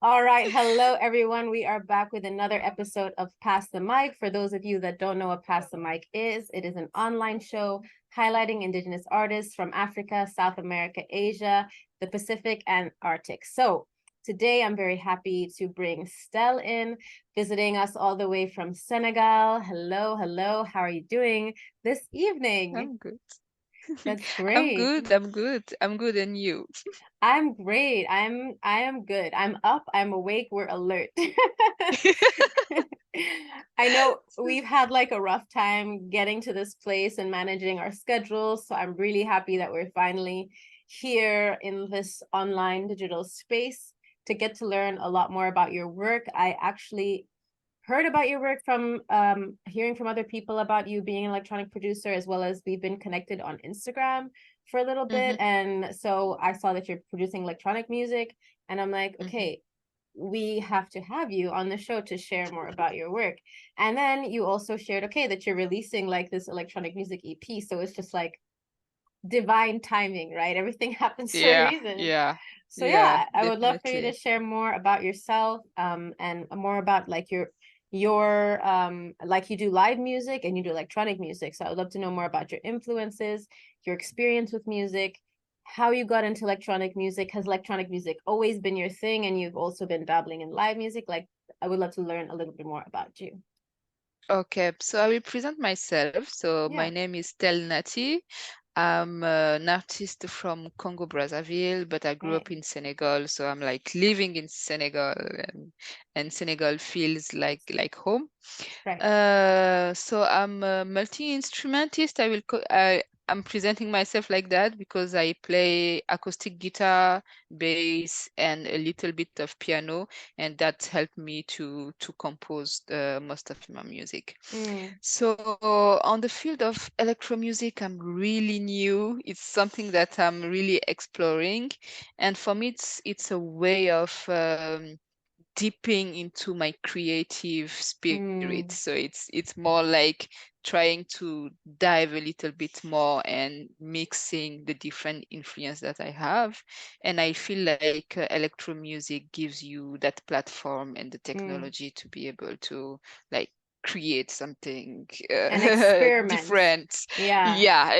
All right. Hello, everyone. We are back with another episode of Pass the Mic. For those of you that don't know what Pass the Mic is, it is an online show highlighting Indigenous artists from Africa, South America, Asia, the Pacific, and Arctic. So today I'm very happy to bring Stelle in, visiting us all the way from Senegal. Hello, hello. How are you doing this evening? I'm good. That's I'm great. good. I'm good. I'm good. And you? I'm great. I am good. I'm up, I'm awake, we're alert. I know we've had like a rough time getting to this place and managing our schedules, so I'm really happy that we're finally here in this online digital space to get to learn a lot more about your work. I actually heard about your work from hearing from other people about you being an electronic producer, as well as we've been connected on Instagram for a little bit. hmm And so I saw that you're producing electronic music, and I'm like, hmm okay, we have to have you on the show to share more about your work. And then you also shared, okay, that you're releasing like this electronic music EP. So it's just like divine timing, right? Everything happens for a Yeah, reason. yeah, So yeah, yeah, I would love for you to definitely. share more about yourself, and more about like your like you do live music and you do electronic music. So I would love to know more about your influences, your experience with music, how you got into electronic music. Has electronic music always been your thing, and you've also been dabbling in live music? Like, I would love to learn a little bit more about you. Okay, so I will present myself. So my Yeah. name is Stelle Nati. I'm an artist from Congo Brazzaville, but I grew Right. up in Senegal, so I'm like living in Senegal, and Senegal feels like home. Right. So I'm a multi-instrumentist. I'm presenting myself like that because I play acoustic guitar, bass, and a little bit of piano, and that helped me to compose most of my music. Mm, So on the field of electro music, I'm really new. It's something that I'm really exploring, and for me, it's a way of dipping into my creative spirit. mm, So it's more like trying to dive a little bit more and mixing the different influence that I have. And I feel like electro music gives you that platform and the mm. technology to be able to like create something An experiment. different. Yeah. Yeah,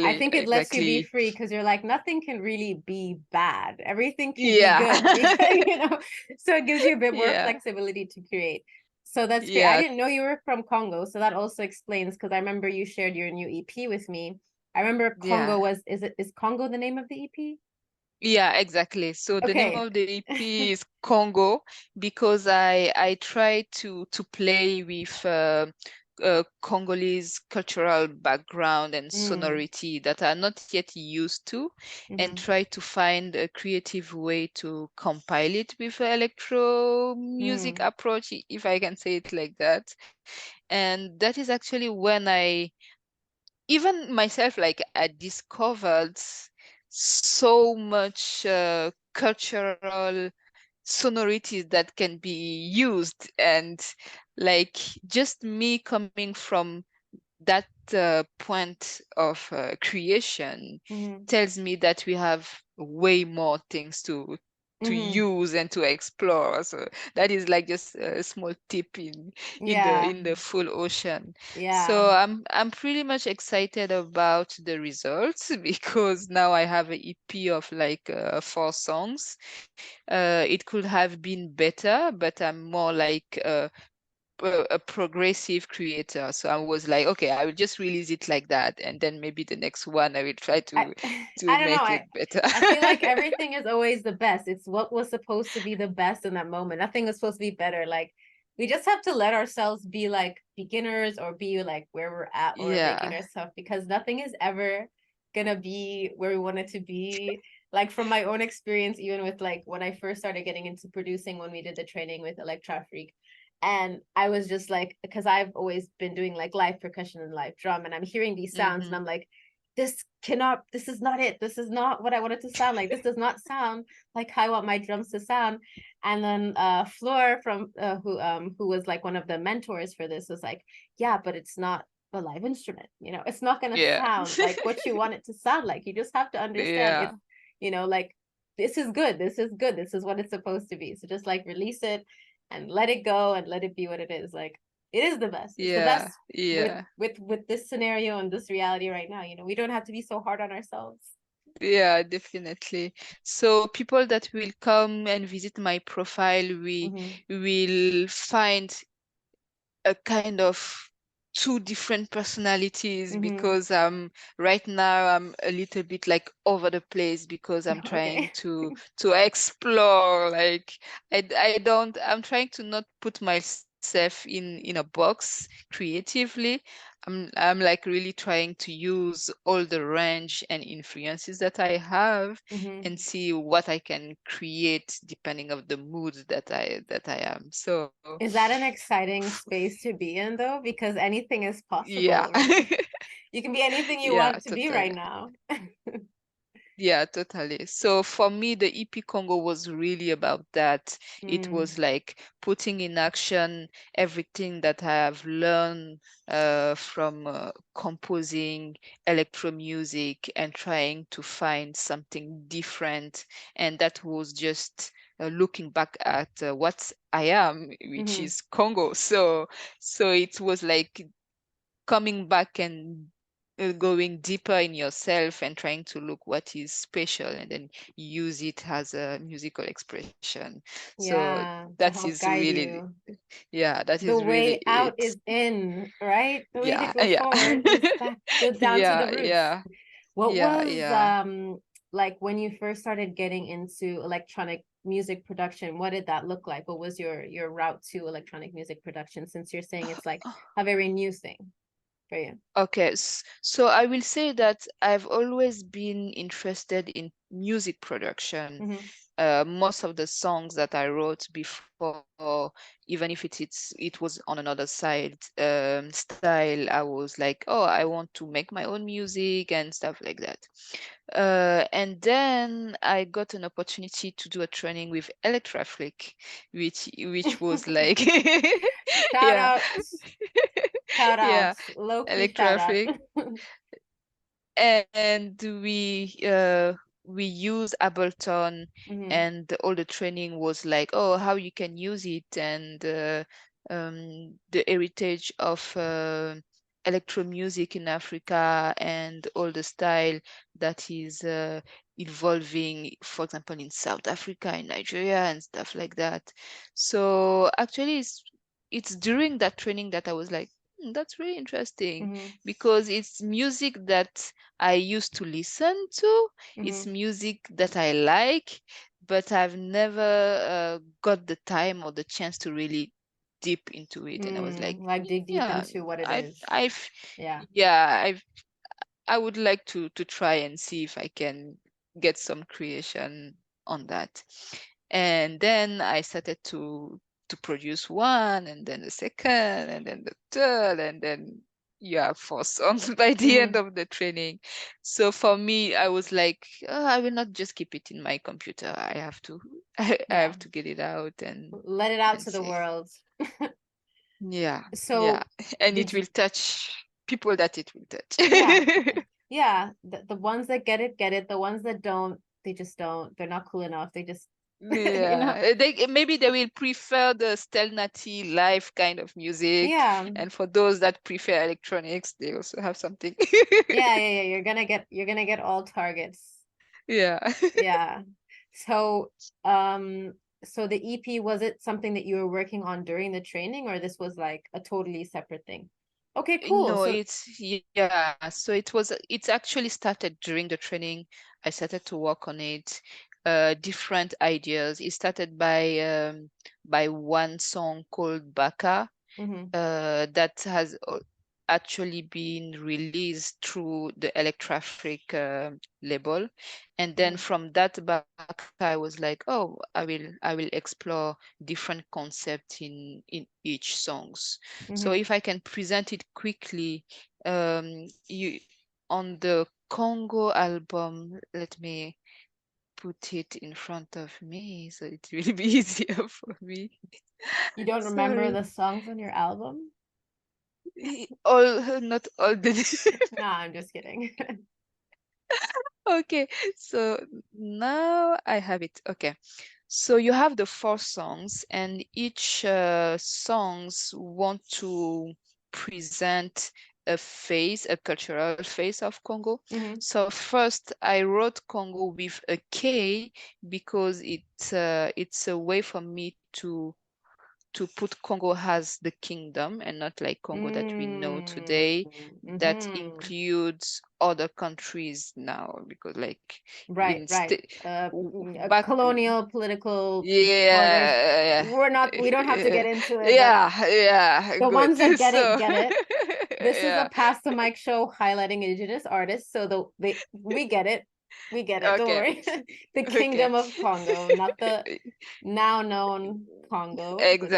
I exactly, think it lets you be exactly. free because you're like, nothing can really be bad. Everything can be Yeah. good because, so it gives you a bit more Yeah. flexibility to create. So that's great. I Yeah. didn't know you were from Congo. So that also explains, because I remember you shared your new EP with me. I remember Congo Yeah. is Congo the name of the EP? Yeah, exactly. So the name Okay. of the EP is Congo because I try to play with Congolese cultural background and Mm, sonority that are not yet used to, and mm-hmm, try to find a creative way to compile it with a electro music mm, approach, if I can say it like that. And that is actually when I even myself, like I discovered so much cultural sonorities that can be used, and like just me coming from that point of creation mm-hmm, tells me that we have way more things to mm-hmm. use and to explore. So that is like just a small tip Yeah, in the full ocean. yeah. So I'm pretty much excited about the results because now I have an EP of like 4 songs. It could have been better, but I'm more like a progressive creator. So I was like, okay, I will just release it like that, and then maybe the next one I will try I to I don't know. make I it better. I feel like everything is always the best. It's what was supposed to be the best in that moment. Nothing was supposed to be better. Like, we just have to let ourselves be like beginners, or be like where we're at, or making Yeah. ourselves, because nothing is ever gonna be where we want it to be. Like, from my own experience, even with like when I first started getting into producing, when we did the training with Electra Freak, and I was just like, because I've always been doing like live percussion and live drum, and I'm hearing these sounds, and hmm I'm like, this is not it. This is not what I want it to sound like. This does not sound like how I want my drums to sound. And then Fleur from who was like one of the mentors for this was like, yeah, but it's not a live instrument. It's not gonna Yeah. sound like what you want it to sound like. You just have to understand Yeah. it's, like this is good. This is good. This is what it's supposed to be. So just like release it and let it go and let it be what it is. Like it is the best. It's the Yeah, best with yeah. this scenario and this reality right now. We don't have to be so hard on ourselves. Yeah, definitely. So people that will come and visit my profile, we Mm-hmm. will find a kind of two different personalities Mm-hmm. because right now I'm a little bit like over the place because I'm trying Okay. to explore like I'm trying to not put myself in a box creatively. I'm like really trying to use all the range and influences that I have Mm-hmm. and see what I can create depending of the mood that I am. So Is that an exciting space to be in though? Because anything is yeah. possible, right? You can be anything you Yeah, want to be right totally. now. Yeah, totally. So for me, the EP Congo was really about that. It Mm, was like putting in action everything that I have learned from composing electro music and trying to find something different. And that was just looking back at what I am, which mm-hmm. is Congo. So it was like coming back and going deeper in yourself and trying to look what is special and then use it as a musical expression. So Yeah, to that help is guide really, you. yeah, that The is really way out it. is in, right? The way to Yeah, go yeah. forward is back down to the Yeah, roots. yeah, What yeah, was yeah. like when you first started getting into electronic music production, what did that look like? What was your route to electronic music production, since you're saying it's like a very new thing for you? Okay, so I will say that I've always been interested in music production. Mm-hmm. Most of the songs that I wrote before, even if it was on another side style, I was like, oh, I want to make my own music and stuff like that. And then I got an opportunity to do a training with Electraflick, which was like, Shout yeah, out, shout yeah, outs, low key shout out. Electraflick. And we use Ableton, Mm-hmm. and all the training was like, oh, how you can use it, and the heritage of electro music in Africa and all the style that is evolving, for example, in South Africa, in Nigeria, and stuff like that. So actually, it's during that training that I was like, "Hmm, that's really interesting Mm-hmm. because it's music that I used to listen to. It's Mm-hmm. music that I like, but I've never got the time or the chance to really deep into it. And I was like, Like dig deep yeah, into what it I, is. I've, Yeah. yeah, I would like to try and see if I can get some creation on that. And then I started to produce one, and then the second, and then the third, and then you have four songs by the end Mm-hmm. of the training. So for me, I was like, oh, I will not just keep it in my computer. I have to, I Yeah. have to get it out Let it out and to the see. world. Yeah, yeah, So and it did you, will touch people that it will yeah, touch. yeah. The ones that get it. The ones that don't, they just don't. They're not cool enough. They just, you know. Yeah, they maybe they will prefer the Stelnati live kind of music, Yeah. and for those that prefer electronics, they also have something. Yeah. You're gonna get all targets. Yeah. Yeah. So, um, so the EP, was it something that you were working on during the training, or this was like a totally separate thing? Okay, cool. No, So, yeah. So it's actually started during the training. I started to work on it. Different ideas. It started by one song called Baka. mhm, That has actually been released through the Electrafric label. And then mhm, from that back, I was like, oh, I will explore different concepts in each songs. So if mhm. I can present it quickly, you on the Congo album, let me put it in front of me so it will be easier for me. You don't remember Sorry. the songs on your album? All not all the No, I'm just kidding. Okay, so now I have it. Okay. So you have the four songs, and each songs want to present a face, a cultural face of Congo. Mm-hmm. So first, I wrote Congo with a K because it's a way for me to put Congo as the kingdom and not like Congo that we know today. That Mm-hmm. includes other countries now because like Right, in right. back Colonial political borders. yeah We don't have to get into it, but yeah the good ones that get it, so get it. This is a yeah Pass the Mic show highlighting Indigenous artists. So we get it. We get it. Don't okay worry. The okay Kingdom of Congo, not the now known Congo, but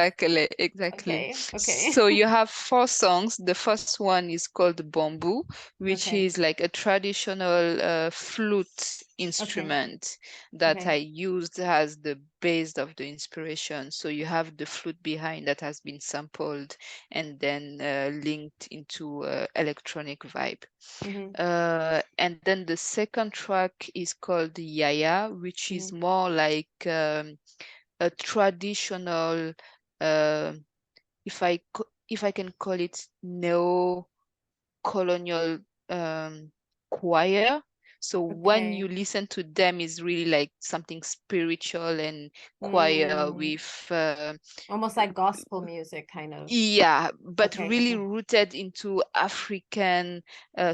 Exactly. okay, okay. So you have four songs. The first one is called Bamboo, which Okay, is like a traditional flute okay, instrument that I okay. used as the base of the inspiration. So you have the flute behind that has been sampled and then linked into electronic vibe. Mm-hmm, And then the second track is called Yaya, which is mm-hmm. more like a traditional, uh, if I can call it neo-colonial choir. So when Okay. you listen to them, is really like something spiritual and choir Mm, with almost like gospel music, kind of. yeah, but Okay, really okay, rooted into African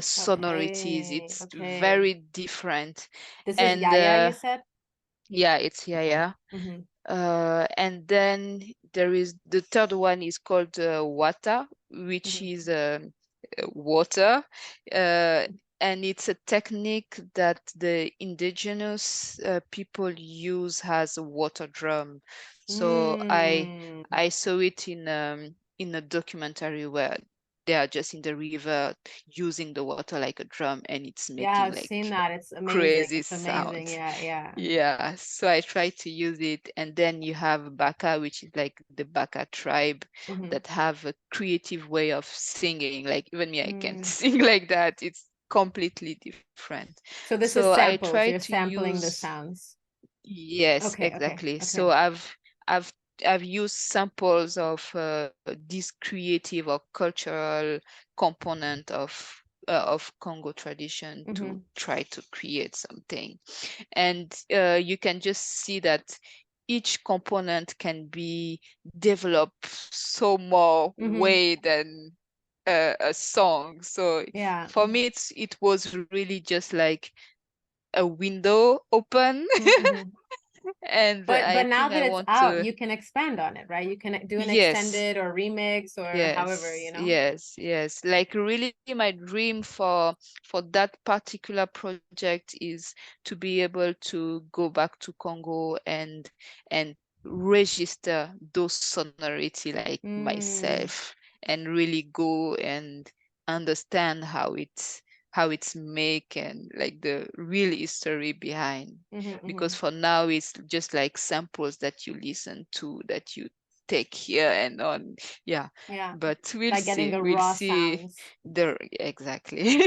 sonorities. okay, It's okay. very different. This is And Yaya, you said? yeah, it's yeah, Okay. yeah. Mm-hmm, And then there is the third one is called Wata, which mm-hmm, is water. Uh, and it's a technique that the indigenous people use as a water drum. So mm. I saw it in a documentary where they are just in the river using the water like a drum, and it's Yeah, making I've like seen that. It's amazing. crazy It's amazing. sound. Yeah, yeah. Yeah, so I try to use it. And then you have Baka, which is like the Baka tribe Mm-hmm. that have a creative way of singing. Like even me, I can't Mm. sing like that. It's completely different. So this So is I try samples. You're to sampling the use, sounds. yes, Okay, okay, exactly. okay. So I've I've used samples of this creative or cultural component of Congo tradition to Mm-hmm. try to create something. And you can just see that each component can be developed so more Mm-hmm. way than a song. So Yeah. for me, it was really just like a window open, Mm-hmm. and But I now think that I it's want out, to, you can expand on it, right? You can do an yes, extended or remix or however, yes, you know? yes. Like really my dream for that particular project is to be able to go back to Congo and register those sonority like Mm. myself and really go and understand how it's make and like the real history behind. Mm-hmm, mm-hmm. Because for now it's just like samples that you listen to that you take here and on, yeah, Yeah. but Like getting the we'll raw see sounds. the exactly.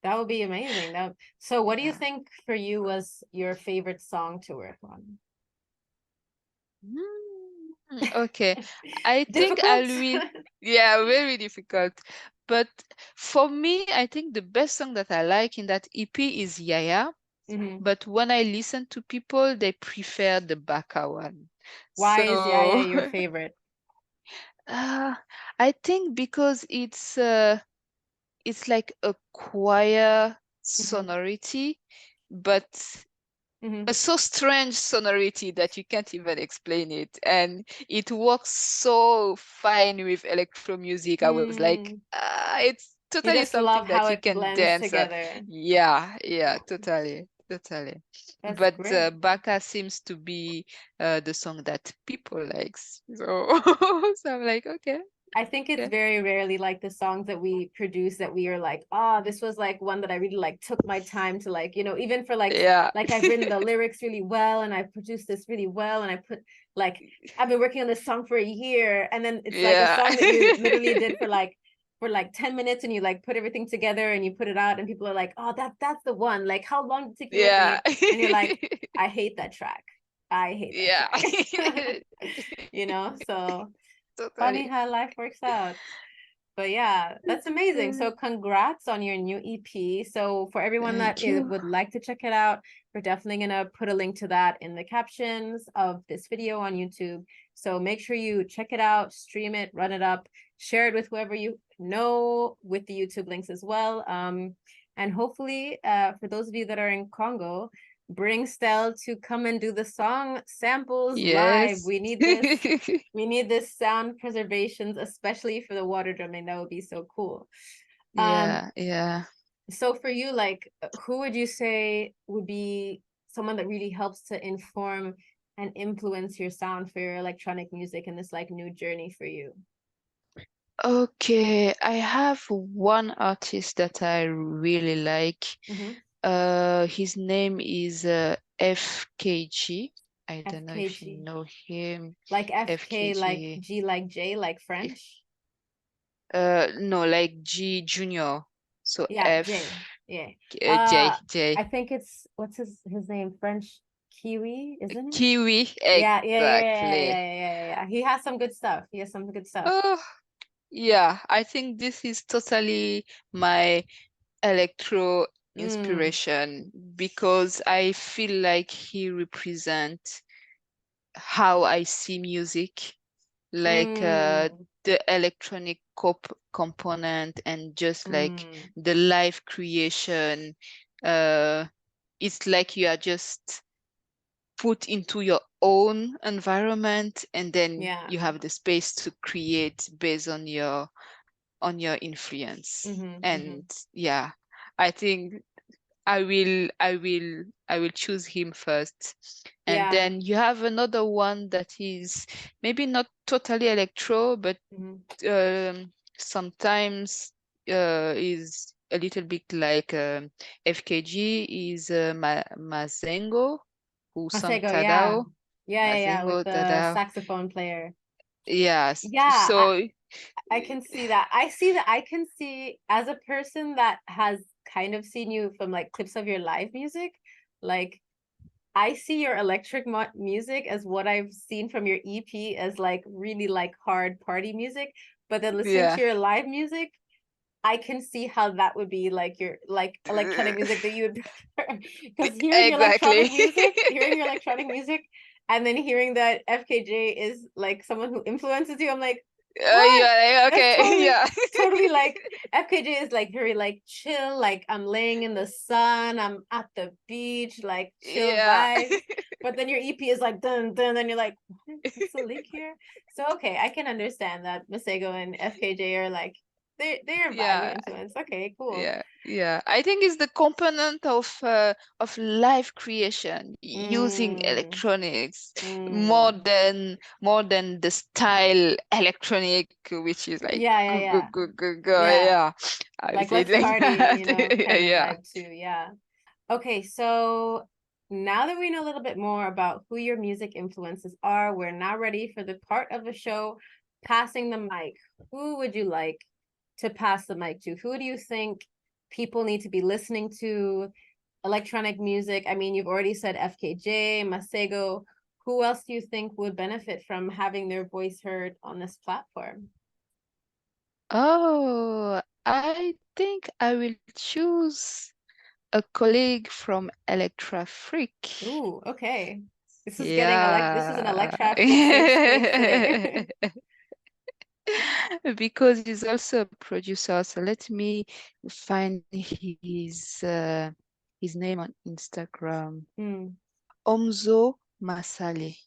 That would be amazing. So what do you Yeah. think for you was your favorite song to work on? Okay, I think Difficult? yeah, very difficult. But for me, I think the best song that I like in that EP is Yaya. Hmm. But when I listen to people, they prefer the Baka one. Why is Yaya So your favorite? uh, I think because it's like a choir Hmm. sonority, but a Hmm. so strange sonority that you can't even explain it. And it works so fine with electro music. I was like, Mm. it's You totally just love something how that you it can blends dance. together. Yeah, totally. That's But great. Baka seems to be the song that people likes. So, so I'm like, I think it's okay. very rarely like the songs that we produce that we are like, oh, this was like one that I really like took my time to like, even for Yeah. like I've written the lyrics really well and I've produced this really well and I put like I've been working on this song for a year and then it's like a Yeah. song that you literally did for like for like 10 minutes and you like put everything together and you put it out and people are like, oh, that's the one. Like, how long did it take you to work? Yeah. And you're like, I hate that track. I hate that Yeah. track. You know, so funny Totally. how life works out. But yeah, that's amazing. Yeah. So congrats on your new EP. So for everyone that Thank you. would like to check it out, we're definitely gonna put a link to that in the captions of this video on YouTube. So make sure you check it out, stream it, run it up, share it with whoever you know with the YouTube links as well. And hopefully, for those of you that are in Congo, bring Stelle to come and do the song samples live. Yes. We need this. We need this sound preservations, especially for the water drumming. That would be so cool. Um, Yeah, yeah. so for you, like, who would you say would be someone that really helps to inform and influence your sound for your electronic music and this like new journey for you? Okay, I have one artist that I really like. Mm-hmm. His name is FKG. I don't know if you FKG. know him. Like FK, like FKG. G, like J, like French. No, like G Junior. So Yeah, J. F Yeah. J J. I think it's what's his name? French Kiwi, isn't it? Kiwi, Yeah, yeah, yeah, yeah, yeah, exactly. yeah, yeah, yeah. He has some good stuff. He has some good stuff. Oh, yeah, I think this is totally my electro Mm, inspiration because I feel like he represents how I see music, like mm, the electronic component and just like mm. the live creation. Uh, it's like you are just put into your own environment and then Yeah. you have the space to create based on your influence. Mm-hmm, mm-hmm. And yeah, I think I will choose him first. And Yeah. then you have another one that is maybe not totally electro, but Mm-hmm. sometimes is a little bit like FKG is Mazengo, who sang Masego, yeah. Tadao. Yeah, yeah, yeah, with Mazengo the Tadao. saxophone player. Yes. Yeah, So I can see that. I see that. I can see as a person that has kind of seen you from like clips of your live music, like I see your electric music as what I've seen from your EP as like really like hard party music, but then listening to yeah. your live music, I can see how that would be like your like electronic music that you would prefer. Because Exactly. hearing your electronic music, and then hearing that FKJ is like someone who influences you, I'm like, what? Yeah, That's okay, totally, yeah. totally like FKJ is like very like chill, like I'm laying in the sun, I'm at the beach, like chill Yeah. vibes. But then your EP is like dun dun, and you're like, what? What's the link here? So okay, I can understand that Masego and FKJ are like they're vibe Yeah. influence. Okay, cool. Yeah. I think it's the component of live creation using Mm, electronics mm. more than the style electronic, which is like Yeah, yeah, go go yeah. go go go. Yeah. Yeah, I would Like say it let's like party, that. you know, kind of Yeah. vibe too. Yeah. Okay, so now that we know a little bit more about who your music influences are, we're now ready for the part of the show, passing the mic. Who would you like to pass the mic to? Who do you think people need to be listening to? Electronic music. I mean, you've already said FKJ, Masego. Who else do you think would benefit from having their voice heard on this platform? Oh, I think I will choose a colleague from Electra Freak. Ooh, okay. This is an Yeah. Electra Freak safe space today. Because he's also a producer. So let me find his name on Instagram. Hmm. Omzo Masale.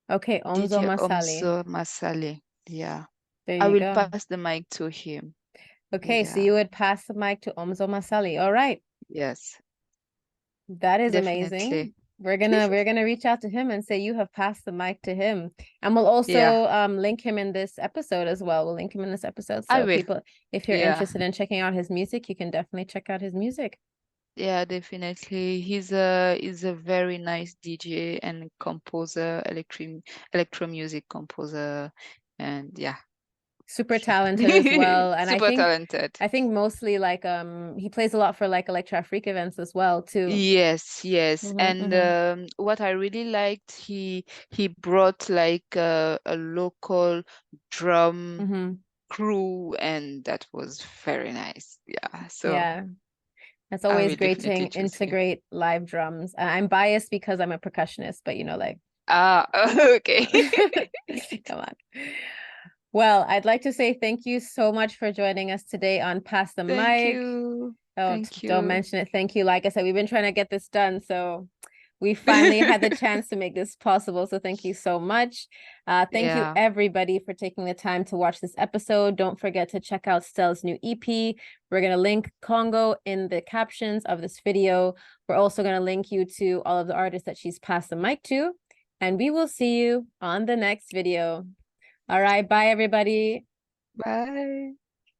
Okay, Omzo DJ Masali. Omzo Masale. Yeah. There I you will go. pass the mic to him. Okay, so Yeah. you would pass the mic to Omzo Masali. All right. Yes, That is definitely. amazing. We're gonna reach out to him and say you have passed the mic to him. And we'll Yeah, also link him in this episode as well. We'll link him in this episode. I So will. people, if you're Yeah. interested in checking out his music, you can definitely check out his music. Yeah, definitely. He's a very nice DJ and composer, electro music composer, and yeah. super talented as well. And Super talented. I think mostly like he plays a lot for like Electra Freak events as well too. Yes, yes. And Mm-hmm. what I really liked, he brought like a local drum Mm-hmm. crew, and that was very nice. Yeah, so Yeah. That's I always will great to definitely choose him. integrate live drums. I'm biased because I'm a percussionist, but you know, like, Ah, come okay. on. Come on. Well, I'd like to say thank you so much for joining us today on Pass the Thank Mic. you. Thank Don't you. mention it. Thank you. Like I said, we've been trying to get this done, so we finally had the chance to make this possible. So thank you so much. Thank you Yeah. everybody for taking the time to watch this episode. Don't forget to check out Stelle's new EP. We're gonna link Congo in the captions of this video. We're also gonna link you to all of the artists that she's passed the mic to. And we will see you on the next video. All right, bye everybody. Bye.